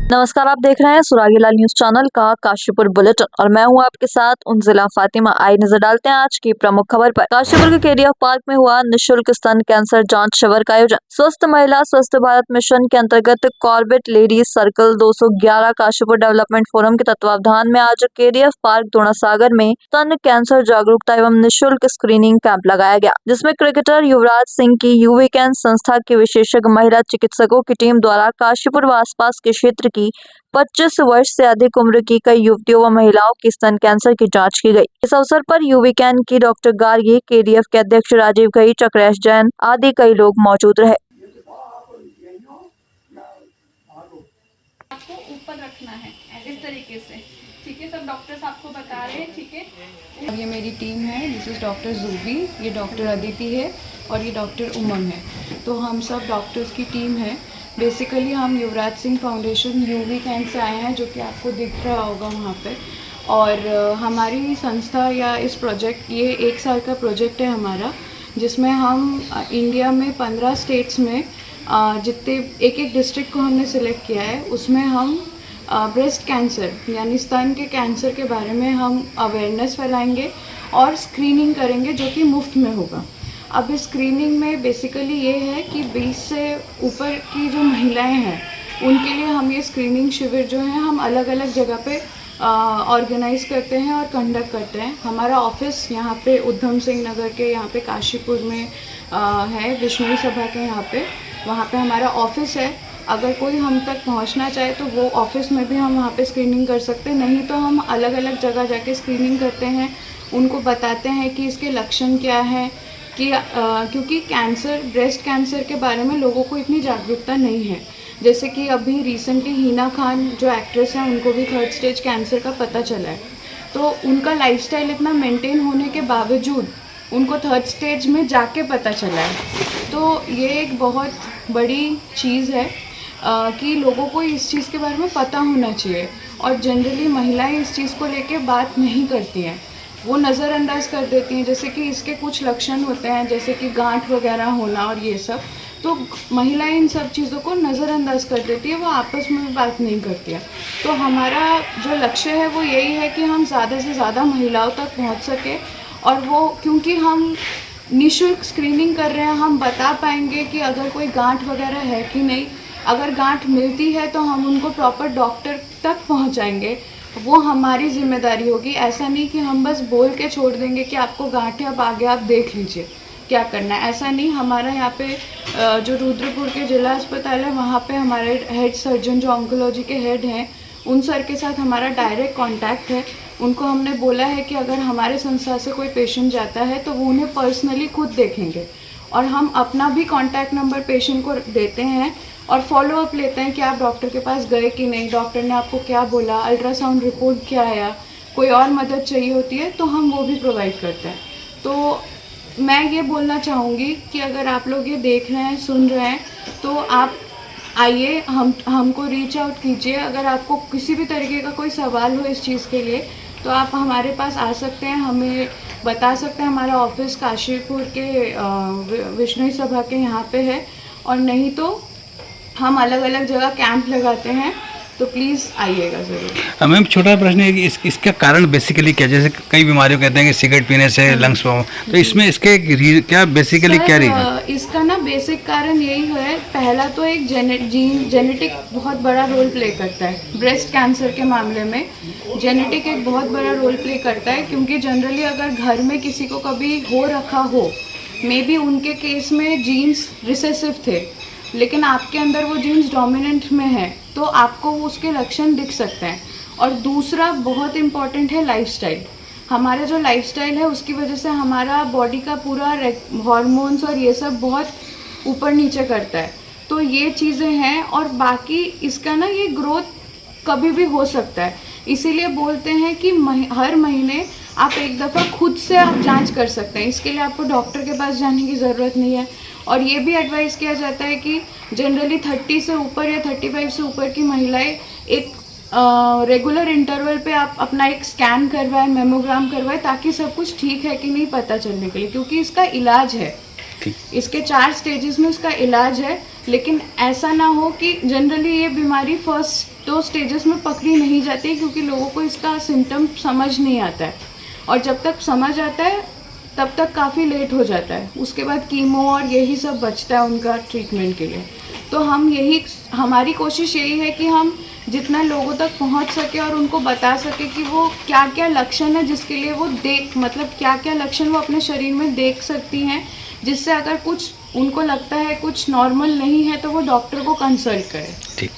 नमस्कार, आप देख रहे हैं सुरागीलाल न्यूज चैनल का काशीपुर बुलेटिन और मैं हूं आपके साथ उनजिला फातिमा। आई नजर डालते हैं आज की प्रमुख खबर पर। काशीपुर के केडीएफ पार्क में हुआ निशुल्क स्तन कैंसर जांच शिविर का आयोजन। स्वस्थ महिला स्वस्थ भारत मिशन के अंतर्गत Corbett ladies circle 211 Kashipur development forum के तत्वावधान में आज केडीएफ पार्क दोनासागर में स्तन कैंसर जागरूकता एवं निःशुल्क स्क्रीनिंग कैंप लगाया गया, जिसमें क्रिकेटर युवराज सिंह की यूवीकैन संस्था के विशेषज्ञ महिला चिकित्सकों की टीम द्वारा काशीपुर व आसपास के क्षेत्र की 25 वर्ष से अधिक उम्र की कई युवतियों व महिलाओं की स्तन कैंसर की जांच की गई। इस अवसर पर यूवीकैन की डॉक्टर गार्गी, केडीएफ के अध्यक्ष राजीव घई, चक्रेश जैन आदि कई लोग मौजूद रहे। आपको ऊपर रखना है इस तरीके से, ठीक है। सब डॉक्टर्स आपको बता रहे हैं, ठीक है। ये मेरी टीम है, दिस इज़ डॉक्टर जूबी, ये डॉक्टर अदिति है और ये डॉक्टर उमंग है। तो हम सब डॉक्टर्स की टीम है। बेसिकली हम युवराज सिंह फाउंडेशन यूवीकैन से आए हैं, जो कि आपको दिख रहा होगा वहाँ पे। और हमारी संस्था या इस प्रोजेक्ट, ये 1 साल का प्रोजेक्ट है हमारा, जिसमें हम इंडिया में 15 स्टेट्स में जितने एक डिस्ट्रिक्ट को हमने सिलेक्ट किया है, उसमें हम ब्रेस्ट कैंसर यानी स्तन के कैंसर के बारे में हम अवेयरनेस फैलाएंगे और स्क्रीनिंग करेंगे, जो कि मुफ्त में होगा। अब इस स्क्रीनिंग में बेसिकली ये है कि 20 से ऊपर की जो महिलाएं हैं, उनके लिए हम ये स्क्रीनिंग शिविर जो है हम अलग अलग जगह पे ऑर्गेनाइज करते हैं और कंडक्ट करते हैं। हमारा ऑफिस यहाँ पे उधम सिंह नगर के यहाँ पे काशीपुर में है, विष्णु सभा के यहाँ पे, वहाँ पे हमारा ऑफिस है। अगर कोई हम तक पहुंचना चाहे तो वो ऑफिस में भी हम वहाँ पे स्क्रीनिंग कर सकते हैं, नहीं तो हम अलग अलग जगह जाके स्क्रीनिंग करते हैं। उनको बताते हैं कि इसके लक्षण क्या हैं, कि क्योंकि कैंसर, ब्रेस्ट कैंसर के बारे में लोगों को इतनी जागरूकता नहीं है। जैसे कि अभी रिसेंटली हिना खान जो एक्ट्रेस हैं, उनको भी 3rd स्टेज कैंसर का पता चला है। तो उनका लाइफस्टाइल इतना मेंटेन होने के बावजूद उनको 3rd स्टेज में जाके पता चला है। तो ये एक बहुत बड़ी चीज़ है कि लोगों को इस चीज़ के बारे में पता होना चाहिए। और जनरली महिलाएं इस चीज़ को लेके बात नहीं करती हैं, वो नज़रअंदाज कर देती हैं। जैसे कि इसके कुछ लक्षण होते हैं, जैसे कि गांठ वगैरह होना और ये सब, तो महिलाएं इन सब चीज़ों को नज़रअंदाज कर देती है, वो आपस में बात नहीं करती है। तो हमारा जो लक्ष्य है वो यही है कि हम ज़्यादा से ज़्यादा महिलाओं तक पहुँच सकें। और वो, क्योंकि हम निःशुल्क स्क्रीनिंग कर रहे हैं, हम बता पाएंगे कि अगर कोई गांठ वगैरह है कि नहीं। अगर गांठ मिलती है तो हम उनको प्रॉपर डॉक्टर तक पहुंचाएंगे, वो हमारी जिम्मेदारी होगी। ऐसा नहीं कि हम बस बोल के छोड़ देंगे कि आपको गांठ है, अब आगे आप देख लीजिए क्या करना है, ऐसा नहीं। हमारा यहाँ पे जो रुद्रपुर के जिला अस्पताल है, वहाँ पे हमारे हेड सर्जन जो ऑन्कोलॉजी के हेड हैं, उन सर के साथ हमारा डायरेक्ट कांटेक्ट है। उनको हमने बोला है कि अगर हमारे संस्था से कोई पेशेंट जाता है तो वो उन्हें पर्सनली खुद देखेंगे, और हम अपना भी कांटेक्ट नंबर पेशेंट को देते हैं और फॉलो अप लेते हैं कि आप डॉक्टर के पास गए कि नहीं, डॉक्टर ने आपको क्या बोला, अल्ट्रासाउंड रिपोर्ट क्या आया, कोई और मदद चाहिए होती है तो हम वो भी प्रोवाइड करते हैं। तो मैं ये बोलना चाहूँगी कि अगर आप लोग ये देख रहे हैं, सुन रहे हैं, तो आप आइए, हमको रीच आउट कीजिए। अगर आपको किसी भी तरीके का कोई सवाल हो इस चीज़ के लिए, तो आप हमारे पास आ सकते हैं, हमें बता सकते हैं। हमारा ऑफिस काशीपुर के विष्णु सभा के यहाँ पे है, और नहीं तो हम अलग अलग जगह कैंप लगाते हैं, तो प्लीज़ आइएगा ज़रूर। मैम, छोटा प्रश्न है कि इसका कारण बेसिकली क्या, जैसे कई बीमारियों कहते हैं कि सिगरेट पीने से लंग्स प्रॉब्लम, तो इसमें इसके क्या बेसिकली क्या रीज़न? इसका ना बेसिक कारण यही है। पहला तो एक जेनेटिक बहुत बड़ा रोल प्ले करता है। ब्रेस्ट कैंसर के मामले में जेनेटिक एक बहुत बड़ा रोल प्ले करता है, क्योंकि जनरली अगर घर में किसी को कभी हो रखा हो, मे बी उनके केस में जीन्स रिसेसिव थे, लेकिन आपके अंदर वो जीन्स डोमिनेंट में है, तो आपको उसके लक्षण दिख सकते हैं। और दूसरा बहुत इम्पॉर्टेंट है लाइफस्टाइल। हमारा जो लाइफस्टाइल है, उसकी वजह से हमारा बॉडी का पूरा हार्मोन्स और ये सब बहुत ऊपर नीचे करता है। तो ये चीज़ें हैं, और बाकी इसका ना ये ग्रोथ कभी भी हो सकता है। इसीलिए बोलते हैं कि हर महीने आप एक दफ़ा खुद से आप जांच कर सकते हैं। इसके लिए आपको डॉक्टर के पास जाने की ज़रूरत नहीं है। और ये भी एडवाइस किया जाता है कि जनरली 30 से ऊपर या 35 से ऊपर की महिलाएं एक रेगुलर इंटरवल पे आप अपना एक स्कैन करवाएं, मेमोग्राम करवाएं, ताकि सब कुछ ठीक है कि नहीं पता चलने के लिए, क्योंकि इसका इलाज है। ठीक। इसके 4 स्टेजेस में इसका इलाज है, लेकिन ऐसा ना हो कि जनरली ये बीमारी फर्स्ट 2 स्टेजेस में पकड़ी नहीं जाती, क्योंकि लोगों को इसका सिम्टम समझ नहीं आता है, और जब तक समझ आता है तब तक काफ़ी लेट हो जाता है। उसके बाद कीमो और यही सब बचता है उनका ट्रीटमेंट के लिए। तो हमारी कोशिश यही है कि हम जितना लोगों तक पहुंच सके और उनको बता सके कि वो क्या क्या लक्षण है, जिसके लिए वो क्या क्या लक्षण वो अपने शरीर में देख सकती हैं, जिससे अगर कुछ उनको लगता है कुछ नॉर्मल नहीं है तो वो डॉक्टर को कंसल्ट करें। ठीक।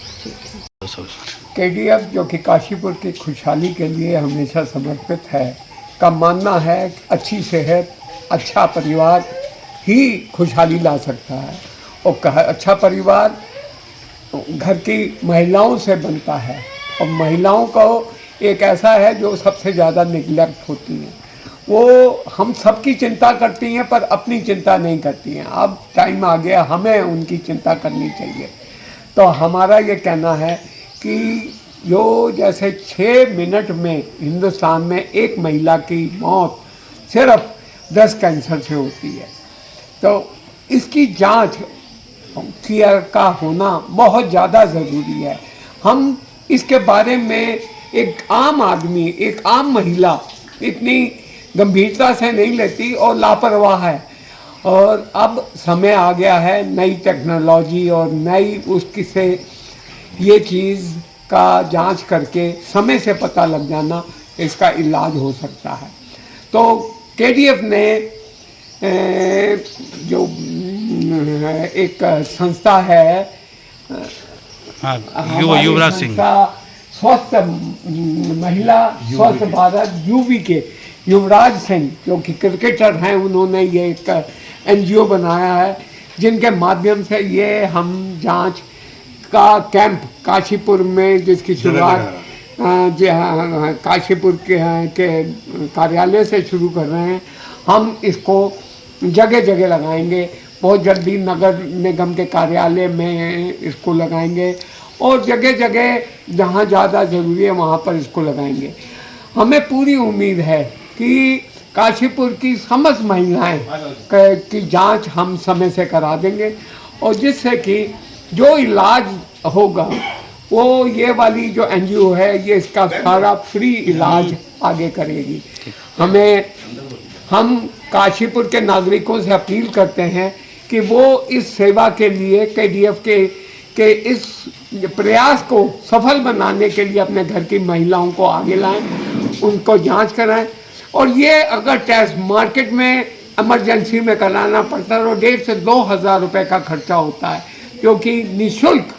KDF जो कि काशीपुर की खुशहाली के लिए हमेशा समर्पित है, का मानना है कि अच्छी सेहत, अच्छा परिवार ही खुशहाली ला सकता है, और अच्छा परिवार घर की महिलाओं से बनता है, और महिलाओं को एक ऐसा है जो सबसे ज़्यादा निगलेक्ट होती हैं। वो हम सबकी चिंता करती हैं पर अपनी चिंता नहीं करती हैं। अब टाइम आ गया, हमें उनकी चिंता करनी चाहिए। तो हमारा ये कहना है कि जो जैसे 6 मिनट में हिंदुस्तान में एक महिला की मौत सिर्फ ब्रेस्ट कैंसर से होती है, तो इसकी जांच का होना बहुत ज़्यादा ज़रूरी है। हम इसके बारे में एक आम आदमी, एक आम महिला इतनी गंभीरता से नहीं लेती और लापरवाह है। और अब समय आ गया है नई टेक्नोलॉजी और नई उसकी से ये चीज़ का जांच करके समय से पता लग जाना, इसका इलाज हो सकता है। तो KDF ने जो एक संस्था है, युवराज सिंह स्वस्थ महिला स्वस्थ भारत UV के युवराज सिंह जो कि क्रिकेटर हैं, उन्होंने ये एक NGO बनाया है जिनके माध्यम से ये हम जांच का कैंप काशीपुर में, जिसकी शुरुआत काशीपुर के कार्यालय से शुरू कर रहे हैं। हम इसको जगह जगह लगाएंगे, बहुत जल्दी नगर निगम के कार्यालय में इसको लगाएंगे, और जगह जगह जहाँ ज़्यादा ज़रूरी है वहाँ पर इसको लगाएंगे। हमें पूरी उम्मीद है कि काशीपुर की समस्त महिलाएं की जांच हम समय से करा देंगे, और जिससे कि जो इलाज होगा वो ये वाली जो NGO है ये इसका सारा फ्री इलाज आगे करेगी। हम काशीपुर के नागरिकों से अपील करते हैं कि वो इस सेवा के लिए KDF के इस प्रयास को सफल बनाने के लिए अपने घर की महिलाओं को आगे लाएं, उनको जांच कराएं, और ये अगर टेस्ट मार्केट में इमरजेंसी में कराना पड़ता है तो 1,500 से 2,000 रुपये का खर्चा होता है, जो कि निःशुल्क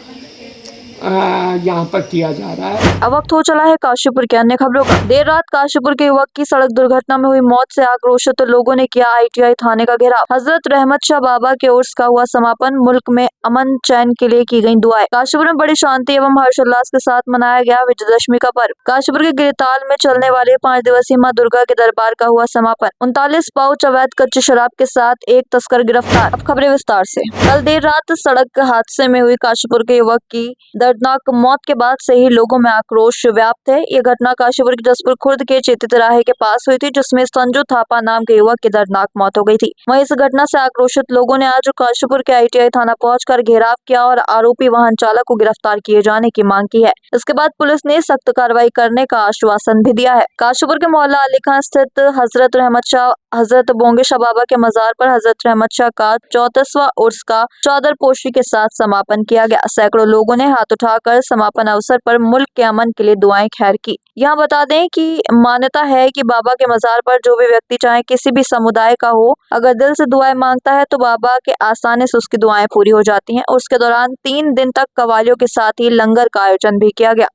यहाँ पर किया जा रहा है। अब वक्त हो चला है काशीपुर के अन्य खबरों का। देर रात काशीपुर के युवक की सड़क दुर्घटना में हुई मौत से आक्रोशित लोगों ने किया ITI थाने का घेराव। हजरत रहमत शाह बाबा के उर्स का हुआ समापन, मुल्क में अमन चैन के लिए की गई दुआएं। काशीपुर में बड़ी शांति एवं हर्षोल्लास के साथ मनाया गया विजयदशमी का पर्व। काशीपुर के गिरताल में चलने वाले 5 दिवसीय मां दुर्गा के दरबार का हुआ समापन। 39 पाउच अवैध कच्ची शराब के साथ एक तस्कर गिरफ्तार। अब खबरें विस्तार से। कल देर रात सड़क हादसे में हुई काशीपुर के युवक की दर्दनाक मौत के बाद से ही लोगों में आक्रोश व्याप्त है। ये घटना काशीपुर के जसपुर खुर्द के चेती तिराहे के पास हुई थी, जिसमें संजू थापा नाम के युवक की दर्दनाक मौत हो गई थी। वहीं इस घटना से आक्रोशित लोगों ने आज काशीपुर के ITI थाना पहुंचकर घेराव किया और आरोपी वाहन चालक को गिरफ्तार किए जाने की मांग की है। इसके बाद पुलिस ने सख्त कार्रवाई करने का आश्वासन भी दिया है। काशीपुर के मोहल्ला अली खान स्थित हजरत रहमत शाह हजरत बोंगे शाह बाबा के मजार पर हजरत रहमत शाह का 34वां उर्स का चादर पोशी के साथ समापन किया गया। सैकड़ों लोगों ने हाथ उठाकर समापन अवसर पर मुल्क के अमन के लिए दुआएं खैर की। यहाँ बता दें कि मान्यता है कि बाबा के मजार पर जो भी व्यक्ति चाहे किसी भी समुदाय का हो, अगर दिल से दुआएं मांगता है तो बाबा के आसानी से उसकी दुआएं पूरी हो जाती हैं। और उसके दौरान 3 दिन तक कवालियों के साथ ही लंगर का आयोजन भी किया गया।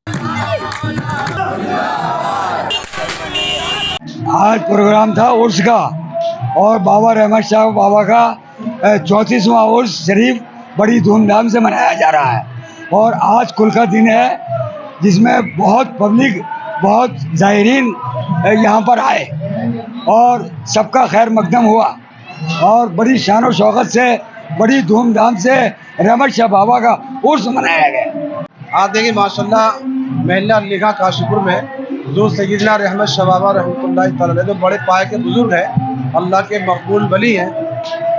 आज प्रोग्राम था उर्स का, और बाबा रहमत शाह बाबा का 34वां उर्स शरीफ बड़ी धूमधाम से मनाया जा रहा है। और आज कुल का दिन है जिसमें बहुत पब्लिक, बहुत ज़ायरीन यहाँ पर आए और सबका खैर मकदम हुआ, और बड़ी शान और शौकत से, बड़ी धूमधाम से रहमत शाह बाबा का उर्स मनाया गया। आप देखिए माशाल्लाह महल्ला लिखा काशीपुर में जो सैयदना रहमत शाह बाबा रहमतुल्लाह तआला अलैह, जो बड़े पाए के बुजुर्ग हैं, अल्लाह के मकबूल वली हैं,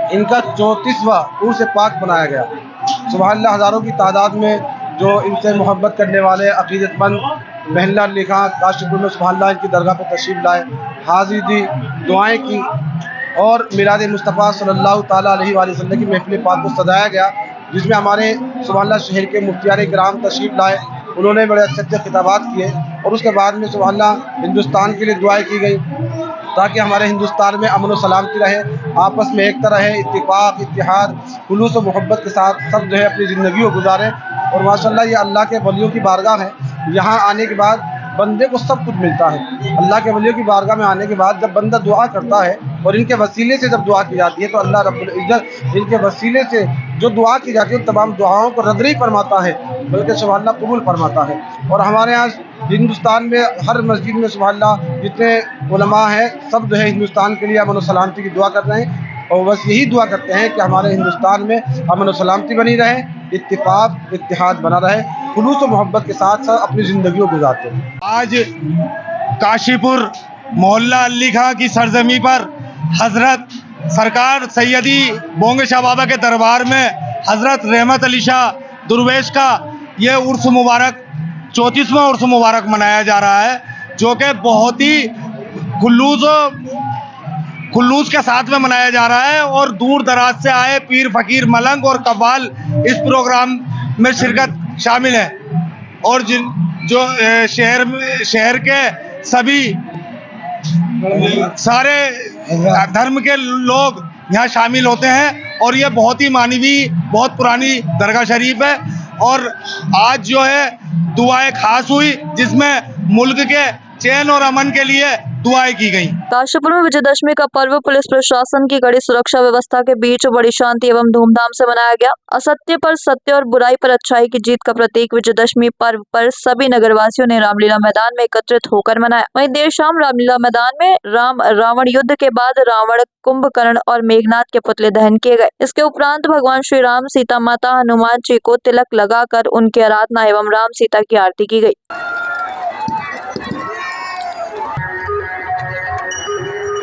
इनका 34वां उर्स पाक मनाया गया। सुभान अल्लाह, हज़ारों की तादाद में जो इनसे मोहब्बत करने वाले अक़ीदतमंद महल्ला लिखा काशीपुर में सुभान अल्लाह इनकी दरगाह पर तशरीफ़ लाए, हाज़िरी दी, दुआएं की और मिलाद मुस्तफ़ा सल्लल्लाहु ताला अलैहि वसल्लम की महफ़िल पाक को सजाया गया, जिसमें हमारे सुभान अल्लाह शहर के मुफ्तियार किराम तशरीफ़ लाए। उन्होंने बड़े अच्छे खिताबात किए और उसके बाद में सुभान अल्लाह हिंदुस्तान के लिए दुआएं की गई ताकि हमारे हिंदुस्तान में अमन और सलामती रहे, आपस में एकता रहे, इत्तिफाक, इत्तिहाद, खुलूस और मोहब्बत के साथ सब जो है अपनी ज़िंदगी को गुजारें। और माशाअल्लाह ये अल्लाह के वलियों की बारगाह है। यहाँ आने के बाद बंदे को सब कुछ मिलता है। अल्लाह के वलियों की बारगाह में आने के बाद जब बंदा दुआ करता है और इनके वसीले से जब दुआ की जाती है तो अल्लाह रब्बुल इज़्ज़त इनके वसीले से जो दुआ की जाती है तमाम दुआओं को रद्द नहीं फरमाता है बल्कि सुभान अल्लाह कबूल फरमाता है। और हमारे यहाँ हिंदुस्तान में हर मस्जिद में सुभान अल्लाह जितने उलमा हैं सब जो है हिंदुस्तान के लिए अमन और सलामती की दुआ कर रहे हैं और बस यही दुआ करते हैं कि हमारे हिंदुस्तान में अमन और सलामती बनी रहे, इत्तिफाक इत्तिहाद बना रहे, खुलूस और मोहब्बत के साथ साथ अपनी ज़िंदगी को गुजारते हैं। आज काशीपुर मोहल्ला अली खां की सरजमी पर हजरत सरकार सैयदी बोंगे शाह बाबा के दरबार में हजरत रहमत अली शाह दुर्वेश का ये उर्स मुबारक 34वां उर्स मुबारक मनाया जा रहा है, जो कि बहुत ही खुलूस के साथ में मनाया जा रहा है। और दूर दराज से आए पीर फकीर मलंग और कव्वाल इस प्रोग्राम में शिरकत शामिल है और जो शहर के सभी सारे धर्म के लोग यहाँ शामिल होते हैं। और ये बहुत ही मानवीय, बहुत पुरानी दरगाह शरीफ है और आज जो है दुआएं खास हुई जिसमें मुल्क के चैन और अमन के लिए दुआएं की गई। काशीपुर में विजयदशमी का पर्व पुलिस प्रशासन की कड़ी सुरक्षा व्यवस्था के बीच बड़ी शांति एवं धूमधाम से मनाया गया। असत्य पर सत्य और बुराई पर अच्छाई की जीत का प्रतीक विजयदशमी पर्व पर सभी नगरवासियों ने रामलीला मैदान में एकत्रित होकर मनाया। वहीं देर शाम रामलीला मैदान में राम रावण युद्ध के बाद रावण, कुंभकर्ण और मेघनाथ के पुतले दहन किए गए। इसके उपरांत भगवान श्री राम, सीता माता, हनुमान जी को तिलक लगाकर उनकी आराधना एवं राम सीता की आरती की गई।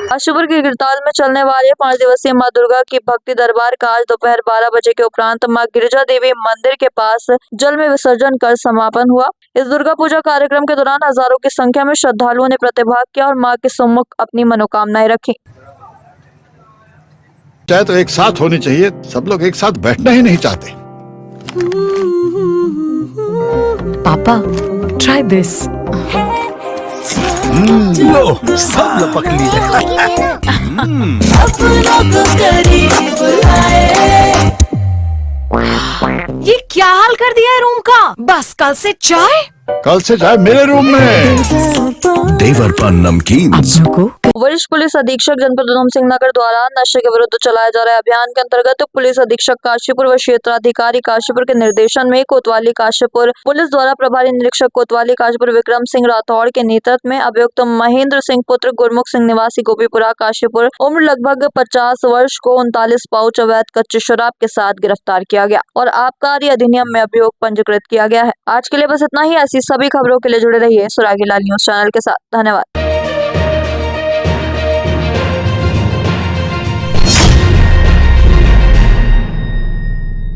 काशीपुर के गिरताल में चलने वाले 5 दिवसीय मां दुर्गा की भक्ति दरबार का आज दोपहर 12 बजे के उपरांत मां गिरिजा देवी मंदिर के पास जल में विसर्जन कर समापन हुआ। इस दुर्गा पूजा कार्यक्रम के दौरान हजारों की संख्या में श्रद्धालुओं ने प्रतिभाग किया और मां के सम्मुख अपनी मनोकामनाएं रखी। चाहे तो एक साथ होनी चाहिए, सब लोग एक साथ बैठना ही नहीं चाहते। पापा, try this. लो, सब लपक लिए। ये क्या हाल कर दिया है रूम का? बस कल से चाय? कल से चाय मेरे रूम में। देवर पान नमकीन। वरिष्ठ पुलिस अधीक्षक जनपद उधम सिंह नगर द्वारा नशे के विरुद्ध चलाए जा रहे अभियान के अंतर्गत पुलिस अधीक्षक काशीपुर व क्षेत्राधिकारी काशीपुर के निर्देशन में कोतवाली काशीपुर पुलिस द्वारा प्रभारी निरीक्षक कोतवाली काशीपुर विक्रम सिंह राठौड़ के नेतृत्व में अभियुक्त महेंद्र सिंह पुत्र गुरमुख सिंह निवासी गोपीपुरा काशीपुर उम्र लगभग 50 वर्ष को 39 पाउच अवैध कच्ची शराब के साथ गिरफ्तार किया गया और आबकारी अधिनियम में अभियोग पंजीकृत किया गया है। आज के लिए बस इतना ही। ऐसी सभी खबरों के लिए जुड़े रहिए सुरागी लाल न्यूज चैनल के साथ। धन्यवाद।